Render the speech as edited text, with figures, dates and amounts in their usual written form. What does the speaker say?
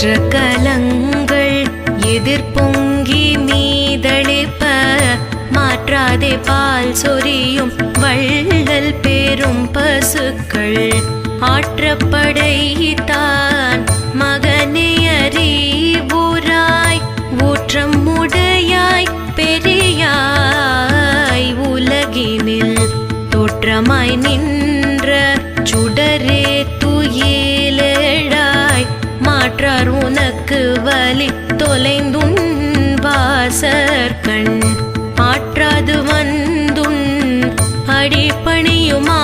ஏற்ற கலங்கள் எதிர்பொங்கி மீதளிப்ப மாற்றாதே பால் சொரியும் வள்ளல் பெரும் பசுக்கள் ஆற்றப்படைத்தான் மகனே அறிவுராய் ஊற்றம் உடையாய் பெரியாய் உலகினில் தோற்றமாய் நின்ற சுடரே துயிலெழாய் மாற்றார் உனக்கு வலி தொலைந்துன் வாசற்கண் ஆற்றாது வந்துன் அடிபணியுமா